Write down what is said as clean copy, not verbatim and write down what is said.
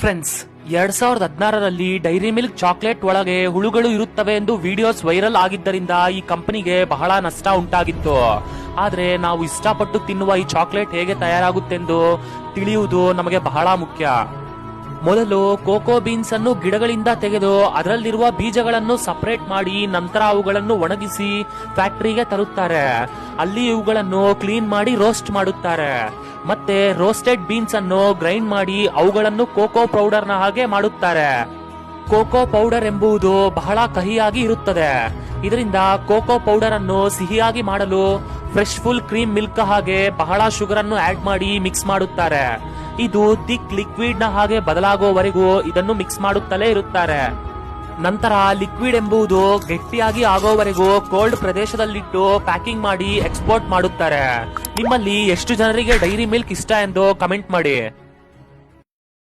Friends, 2016ರಲ್ಲಿ dairy milk chocolate ಒಳಗೆ ಹುಳುಗಳು ಇರುತ್ತವೆ ಎಂದು ವಿಡಿಯೋಸ್ ವೈರಲ್ ಆಗಿದ್ದರಿಂದ ಈ ಕಂಪನಿಗೆ ಬಹಳ ನಷ್ಟ ಉಂಟಾಗಿತ್ತು. ಆದ್ರೆ ನಾವು ಇಷ್ಟಪಟ್ಟು ತಿನ್ನುವ ಈ ಚಾಕ್ಲೇಟ್ ಹೇಗೆ ತಯಾರಾಗುತ್ತೆಂದು ತಿಳಿಯುವುದು ನಮಗೆ ಬಹಳ ಮುಖ್ಯ. ಮೊದಲು ಕೋಕೋ ಬೀನ್ಸ್ ಅನ್ನು ಗಿಡಗಳಿಂದ ತೆಗೆದು ಅದರಲ್ಲಿರುವ ಬೀಜಗಳನ್ನು ಸಪರೇಟ್ ಮಾಡಿ ನಂತರ ಅವುಗಳನ್ನು ಒಣಗಿಸಿ ಫ್ಯಾಕ್ಟರಿಗೆ ತರುತ್ತಾರೆ. ಅಲ್ಲಿ ಇವುಗಳನ್ನು ಕ್ಲೀನ್ ಮಾಡಿ ರೋಸ್ಟ್ ಮಾಡುತ್ತಾರೆ. ಮತ್ತೆ ರೋಸ್ಟೆಡ್ ಬೀನ್ಸ್ ಅನ್ನು ಗ್ರೈಂಡ್ ಮಾಡಿ ಅವುಗಳನ್ನು ಕೋಕೋ ಪೌಡರ್ ನ ಹಾಗೆ ಮಾಡುತ್ತಾರೆ. ಕೋಕೋ ಪೌಡರ್ ಎಂಬುದು ಬಹಳ ಕಹಿಯಾಗಿ ಇರುತ್ತದೆ. ಇದರಿಂದ ಕೋಕೋ ಪೌಡರ್ ಅನ್ನು ಸಿಹಿಯಾಗಿ ಮಾಡಲು ಫ್ರೆಶ್ ಫುಲ್ ಕ್ರೀಮ್ ಮಿಲ್ಕ್ ಹಾಗೆ ಬಹಳ ಶುಗರ್ ಅನ್ನು ಆಡ್ ಮಾಡಿ ಮಿಕ್ಸ್ ಮಾಡುತ್ತಾರೆ. ಇದು ಥಿಕ್ ಲಿಕ್ವಿಡ್ ನ ಹಾಗೆ ಬದಲಾಗುವವರೆಗೂ ಇದನ್ನು ಮಿಕ್ಸ್ ಮಾಡುತ್ತಲೇ ಇರುತ್ತಾರೆ. ನಂತರ ಲಿಕ್ವಿಡ್ ಎಂಬುದು ಗಟ್ಟಿಯಾಗಿ ಆಗೋವರೆಗೂ ಕೋಲ್ಡ್ ಪ್ರದೇಶದಲ್ಲಿಟ್ಟು ಪ್ಯಾಕಿಂಗ್ ಮಾಡಿ ಎಕ್ಸ್ಪೋರ್ಟ್ ಮಾಡುತ್ತಾರೆ. ನಿಮ್ಮಲ್ಲಿ ಎಷ್ಟು ಜನರಿಗೆ ಡೈರಿ ಮಿಲ್ಕ್ ಇಷ್ಟ ಎಂದು ಕಮೆಂಟ್ ಮಾಡಿ.